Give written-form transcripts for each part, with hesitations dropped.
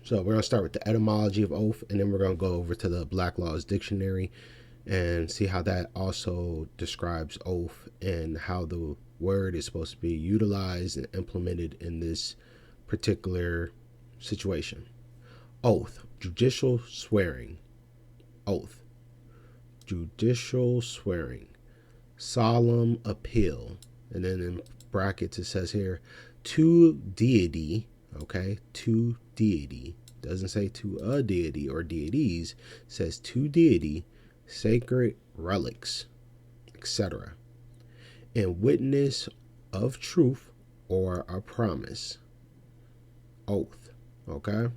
So we're going to start with the etymology of oath, and then we're going to go over to the Black Laws Dictionary and see how that also describes oath and how the word is supposed to be utilized and implemented in this particular situation. Oath, judicial swearing. Oath, judicial swearing. Solemn appeal. And then in brackets it says here, to deity, okay, to deity. Doesn't say to a deity or deities, it says to deity, sacred relics, etc. In witness of truth or a promise. Oath, okay?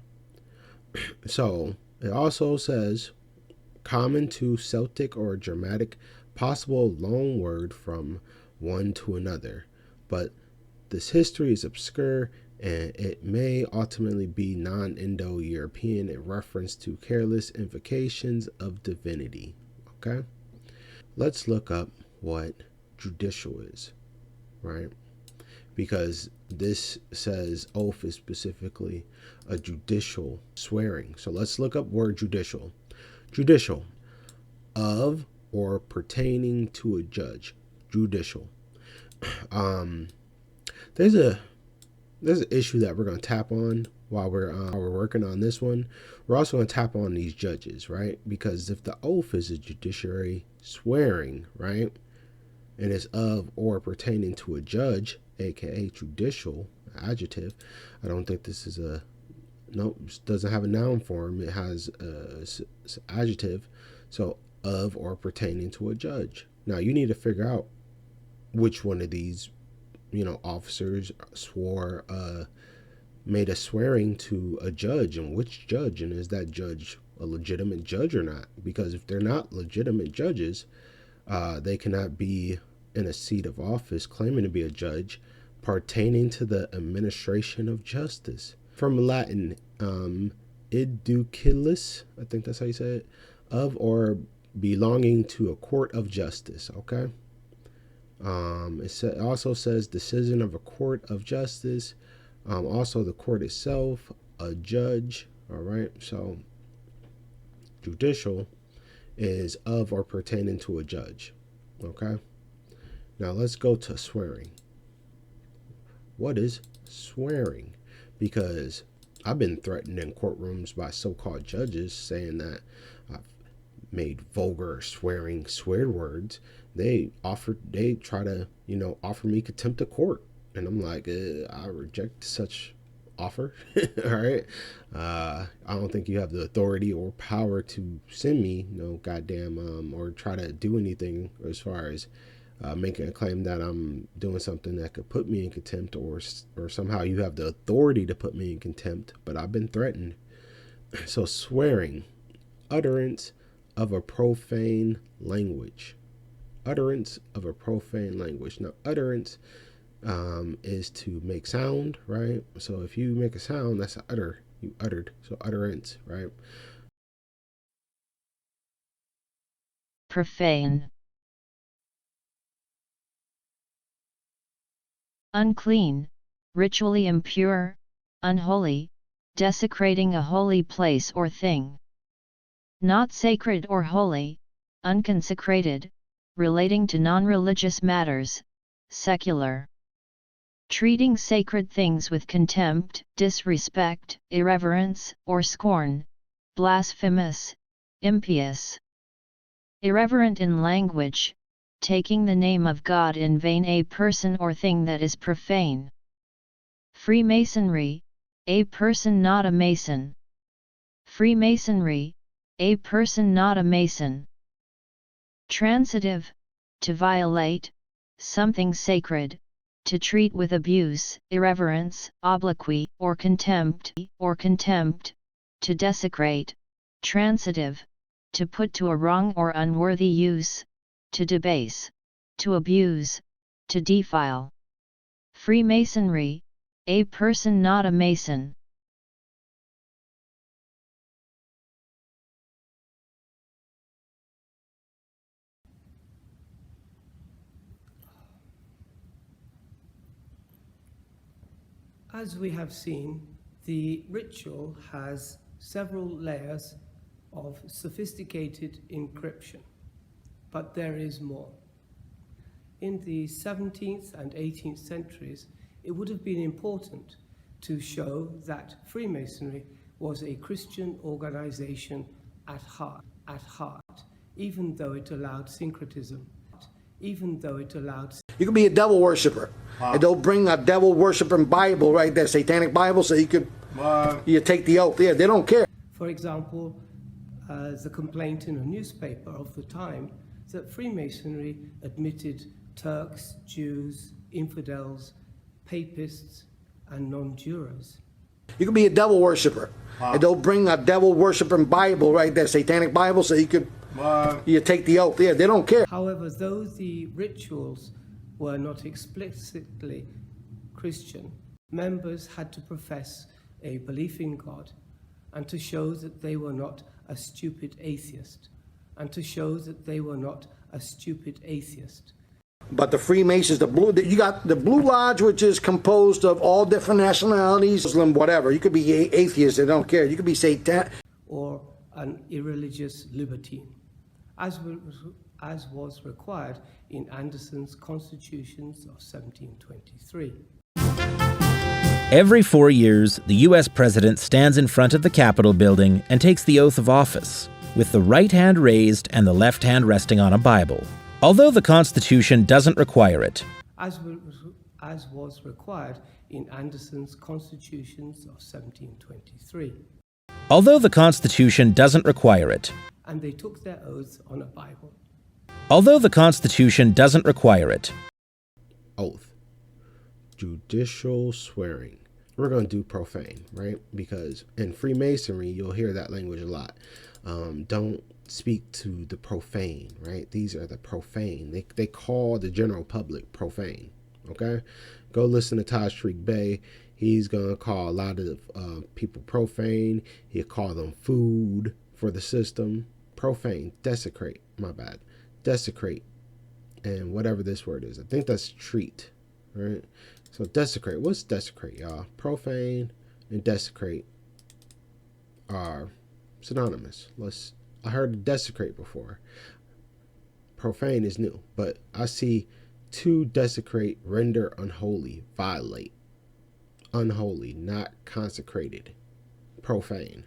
So it also says common to Celtic or Germanic, possible loan word from one to another, but this history is obscure and it may ultimately be non-Indo-European in reference to careless invocations of divinity. Okay, let's look up what judicial is, right? Because this says oath is specifically a judicial swearing. So let's look up word judicial. Judicial, of or pertaining to a judge. Judicial. There's an issue that we're going to tap on while we're working on this one. We're also going to tap on these judges, right? Because if the oath is a judiciary swearing, right, and it's of or pertaining to a judge, aka judicial adjective, I don't think this is a nope, doesn't have a noun form. It has a adjective, so of or pertaining to a judge. Now you need to figure out which one of these, officers swore, made a swearing to a judge, and which judge, and is that judge a legitimate judge or not? Because if they're not legitimate judges, they cannot be in a seat of office claiming to be a judge pertaining to the administration of justice. From Latin, educilus, I think that's how you say it, of or belonging to a court of justice, okay? It also says decision of a court of justice. Also the court itself, a judge, all right? So judicial is of or pertaining to a judge, okay? Now let's go to swearing. What is swearing? Because I've been threatened in courtrooms by so-called judges saying that I've made vulgar swearing swear words. They try to, offer me contempt of court. And I'm like, I reject such offer. All right. I don't think you have the authority or power to send me, goddamn, or try to do anything as far as making a claim that I'm doing something that could put me in contempt, or somehow you have the authority to put me in contempt, but I've been threatened. So swearing, utterance of a profane language. Utterance of a profane language. Now, utterance is to make sound, right? So if you make a sound, that's an utter. You uttered. So utterance, right? Profane. Unclean, ritually impure, unholy, desecrating a holy place or thing. Not sacred or holy, unconsecrated, relating to non-religious matters, secular. Treating sacred things with contempt, disrespect, irreverence, or scorn, blasphemous, impious. Irreverent in language, taking the name of God in vain, a person or thing that is profane. Freemasonry, a person not a mason. Freemasonry, a person not a mason. Transitive, to violate, something sacred, to treat with abuse, irreverence, obloquy, or contempt, to desecrate. Transitive, to put to a wrong or unworthy use, to debase, to abuse, to defile. Freemasonry, a person not a mason. As we have seen, The ritual has several layers of sophisticated encryption, but there is more. In the 17th and 18th centuries, it would have been important to show that Freemasonry was a Christian organization at heart, even though it allowed syncretism, You could be a devil worshiper. Wow. And they'll bring a devil worshiping Bible right there, satanic Bible, so you could you take the oath. Yeah, they don't care. For example, the complaint in a newspaper of the time that Freemasonry admitted Turks, Jews, infidels, papists, and non-jurors. You could be a devil worshiper. Wow. And they'll bring a devil worshiping Bible right there, satanic Bible, so you could you take the oath. Yeah, they don't care. However, though the rituals were not explicitly Christian, members had to profess a belief in God and to show that they were not a stupid atheist. But the Freemasons, you got the Blue Lodge, which is composed of all different nationalities, Muslim, whatever. You could be atheist, they don't care. You could be Satan. Or an irreligious libertine, as was required in Anderson's Constitutions of 1723. Every 4 years, the U.S. president stands in front of the Capitol building and takes the oath of office, with the right hand raised and the left hand resting on a Bible. Although the Constitution doesn't require it, as was required in Anderson's Constitutions of 1723. Although the Constitution doesn't require it, and they took their oaths on a Bible. Although the Constitution doesn't require it. Oath. Judicial swearing. We're going to do profane, right? Because in Freemasonry, you'll hear that language a lot. Don't speak to the profane, right? These are the profane. They call the general public profane, okay? Go listen to Tashreeq Bey. He's going to call a lot of people profane. He'll call them food for the system. Profane, desecrate, my bad. Desecrate, and whatever this word is. I think that's treat, right? So desecrate. What's desecrate, y'all? Profane and desecrate are synonymous. I heard desecrate before. Profane is new, but I see to desecrate, render unholy, violate. Unholy, not consecrated. Profane.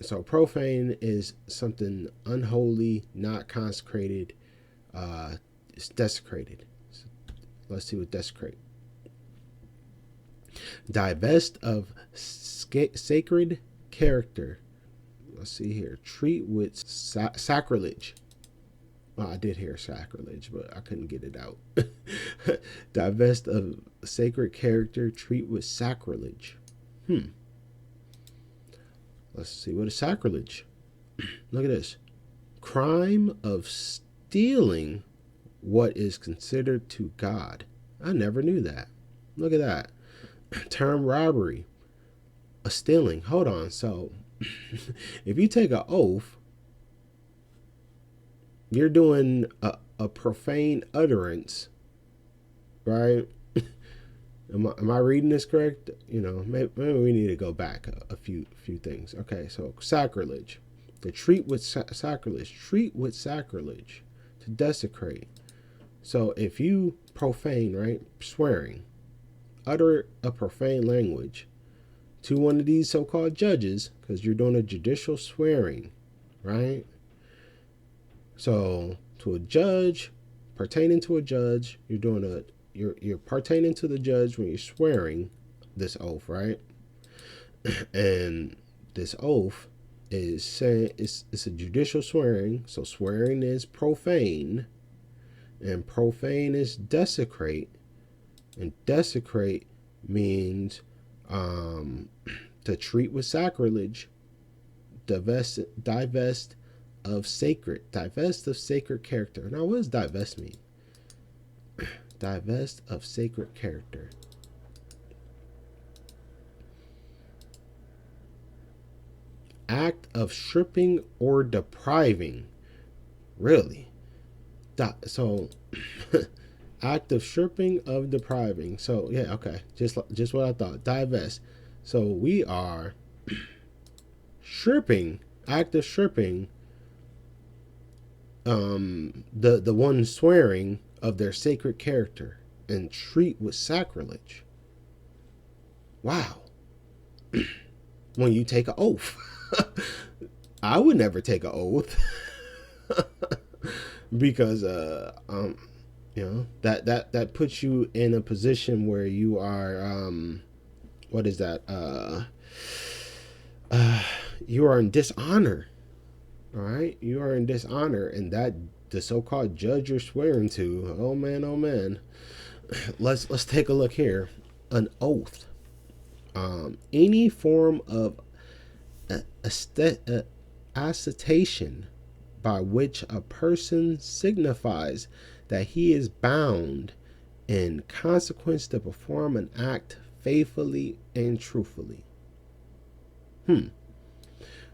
So profane is something unholy, not consecrated. It's desecrated. So let's see what desecrate. Divest of sacred character. Let's see here. Treat with sacrilege. Well, I did hear sacrilege, but I couldn't get it out. Divest of sacred character. Treat with sacrilege. Let's see. What is sacrilege? Look at this. Crime of stealing what is considered to God. I never knew that. Look at that. Term robbery. A stealing. Hold on. So if you take an oath, you're doing a profane utterance, right? Am I reading this correct? You know, maybe we need to go back a few things. Okay, so sacrilege. To treat with sacrilege. Treat with sacrilege. To desecrate. So if you profane, right, swearing, utter a profane language to one of these so-called judges, because you're doing a judicial swearing, right? So to a judge, pertaining to a judge, you're pertaining to the judge when you're swearing this oath, right? And this oath is saying it's a judicial swearing. So swearing is profane, and profane is desecrate, and desecrate means to treat with sacrilege, divest of sacred character. Now, what does divest mean? Divest of sacred character. Act of stripping or depriving. Really? So act of stripping of depriving. So yeah, okay. Just what I thought. Divest. So we are stripping, active stripping, the one swearing of their sacred character and treat with sacrilege. Wow. When you take an oath. I would never take an oath. Because that puts you in a position where you are what is that? You are in dishonor. All right, you are in dishonor, and that the so-called judge you're swearing to. Oh man, oh man. Let's take a look here. An oath. Any form of assertion by which a person signifies that he is bound in consequence to perform an act faithfully and truthfully.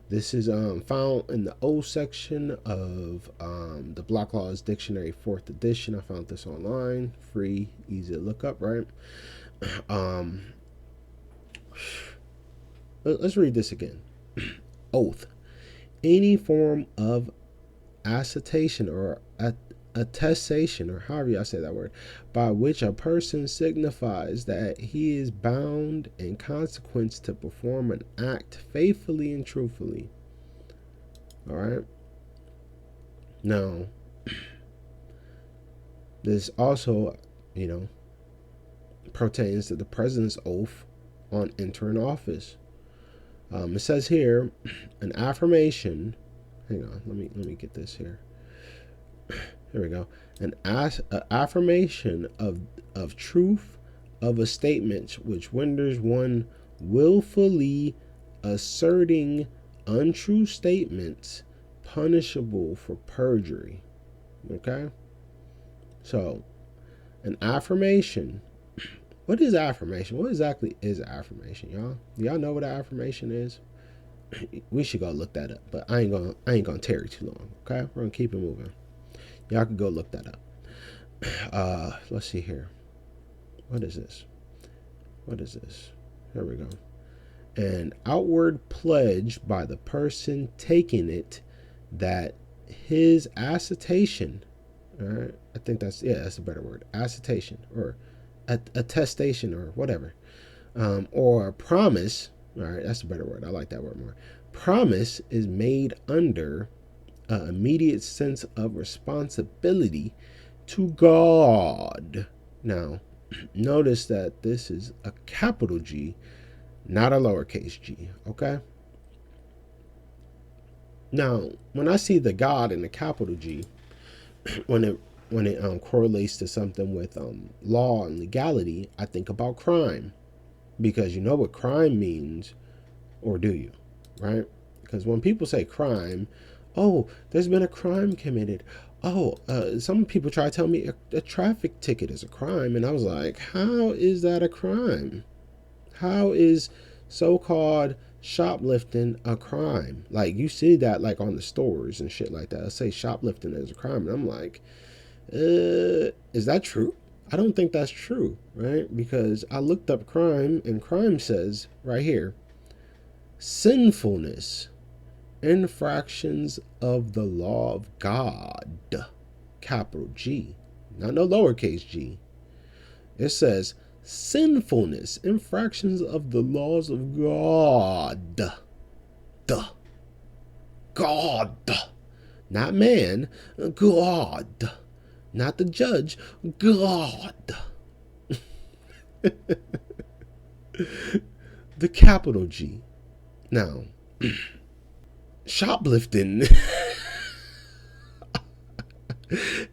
This is found in the O section of the Black Laws Dictionary 4th edition. I found this online, free, easy to look up, right? Let's read this again. Oath. Any form of assertion or attestation, or however y'all say that word, by which a person signifies that he is bound in consequence to perform an act faithfully and truthfully. All right. Now, this also, pertains to the president's oath on entering office. It says here, an affirmation. Hang on, let me get this here. Here we go. An affirmation of truth of a statement which renders one willfully asserting untrue statements punishable for perjury. Okay? So, an affirmation. What is affirmation? What exactly is affirmation, y'all? Do y'all know what an affirmation is? We should go look that up, but I ain't gonna tarry too long. Okay, we're gonna keep it moving. Y'all can go look that up. Let's see here. What is this? Here we go. An outward pledge by the person taking it that his assertion. All right, I think that's a better word. Assertion or attestation or whatever, or promise. All right, that's a better word. I like that word more. Promise is made under an immediate sense of responsibility to God. Now, notice that this is a capital G, not a lowercase g, okay? Now, when I see the God in the capital G, when it correlates to something with law and legality, I think about crime. Because you know what crime means, or do you? Right? Because when people say crime, oh, there's been a crime committed. Oh, some people try to tell me a traffic ticket is a crime. And I was like, how is that a crime? How is so-called shoplifting a crime? Like, you see that like on the stores and shit like that. I say shoplifting is a crime. And I'm like, is that true? I don't think that's true, right? Because I looked up crime, and crime says right here, sinfulness, infractions of the law of God, capital G, not no lowercase g. It says sinfulness, infractions of the laws of God, God, not man, God. Not the judge, God. The capital G. Now, shoplifting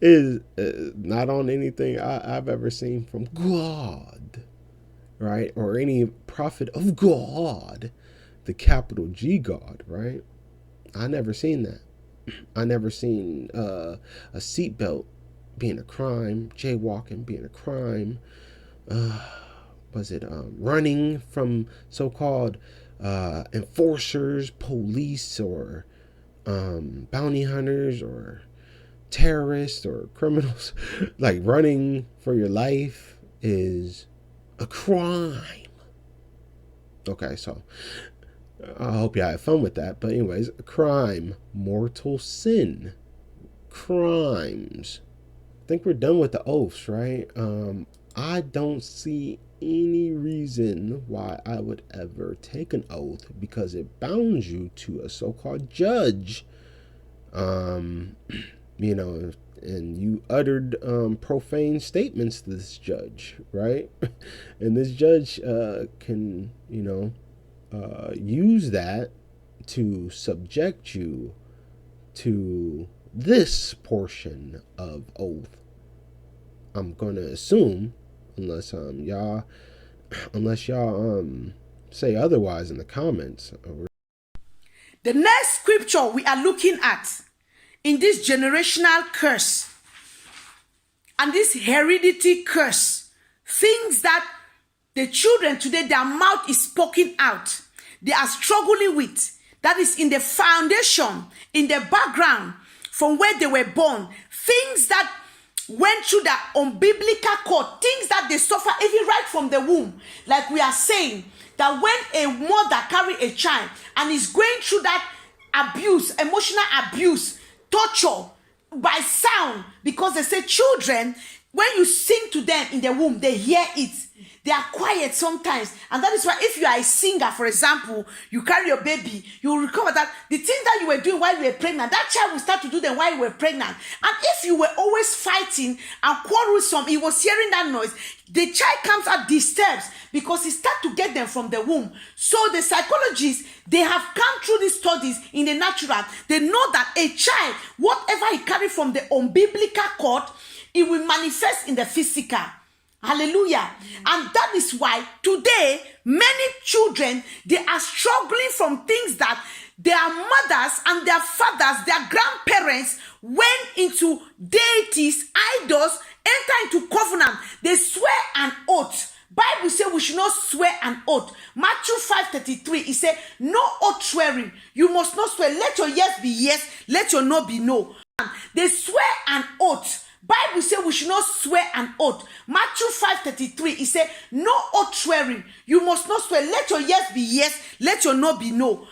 is not on anything I've ever seen from God, right? Or any prophet of God, the capital G God, right? I never seen that. I never seen a seatbelt being a crime, jaywalking being a crime, running from so-called enforcers, police, or bounty hunters, or terrorists, or criminals. Like, running for your life is a crime. Okay, so I hope you had fun with that. But anyways, crime, mortal sin, crimes. I think we're done with the oaths, right? I don't see any reason why I would ever take an oath, because it bounds you to a so-called judge. You know, and you uttered profane statements to this judge, right? And this judge can, you know, use that to subject you to this portion of oath. I'm gonna assume, unless y'all say otherwise in the comments. The next scripture we are looking at in this generational curse and this heredity curse, things that the children today, their mouth is spoken out, they are struggling with, that is in the foundation, in the background, from where they were born, things that went through the umbilical cord, things that they suffer even right from the womb. Like we are saying, that when a mother carry a child and is going through that abuse, emotional abuse, torture by sound, because they say children, when you sing to them in the womb, they hear it. They are quiet sometimes. And that is why if you are a singer, for example, you carry your baby, you will recover that the things that you were doing while you were pregnant, that child will start to do them while you were pregnant. And if you were always fighting and quarrelsome, he was hearing that noise, the child comes out disturbed because he starts to get them from the womb. So the psychologists, they have come through these studies in the natural. They know that a child, whatever he carries from the umbilical cord, it will manifest in the physical. Hallelujah. And that is why today many children, they are struggling from things that their mothers and their fathers, their grandparents went into deities, idols, enter into covenant. They swear an oath. Bible says we should not swear an oath. Matthew 5:33, it says, no oath swearing. You must not swear. Let your yes be yes, let your no be no. They swear an oath. Bible says we should not swear an oath. Matthew 5:33, it says, no oath swearing. You must not swear. Let your yes be yes, let your no be no.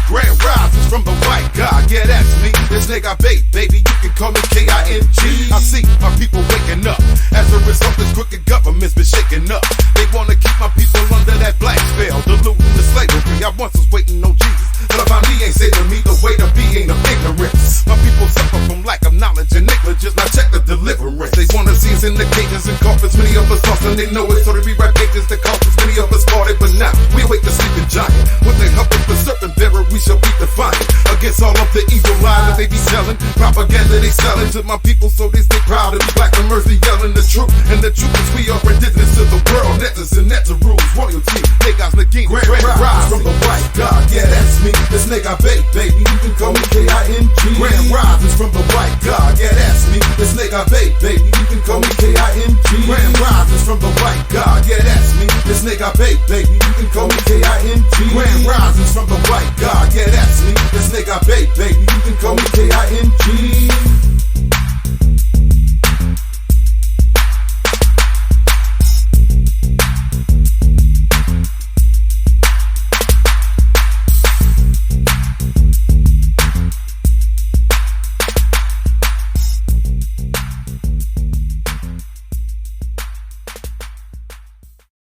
Grand rises from the white God, yeah, that's me. This nigga baby, you can call me K-I-N-G. I see my people waking up. As a result, this crooked government's been shaking up. They wanna keep my people under that black spell, diluting the slavery. I once was waiting on Jesus, but I found he ain't saving me. The way to be ain't of ignorance. My people suffer from lack of knowledge and negligence. Now check the deliverance. They wanna see us in the cages and coffins. Many of us lost and they know it, so they rewrite pages that cost us. Many of us fought it, but now we awake the sleeping giant. With the help of the serpent bearer, we shall be defiant against all of the evil lies that they be selling. Propaganda they selling to my people, so they stay proud to be black and mercy, yelling the truth. And the truth is we are indigenous to the world. That's and that's the rules. Royalty, niggas, Nagini, grand rise from the white God. Yeah, that's me. This nigga baby, you can call me K-I-N-G. Grand rises from the white God. Yeah, that's me. This nigga baby, you can call me K-I-N-G. Grand rises from the white God. Yeah, that's me. This nigga baby, you can call me K-I-N-G. Grand rises from the white God. Yeah, that's me. This nigga baby, you can call me K-I-N-G.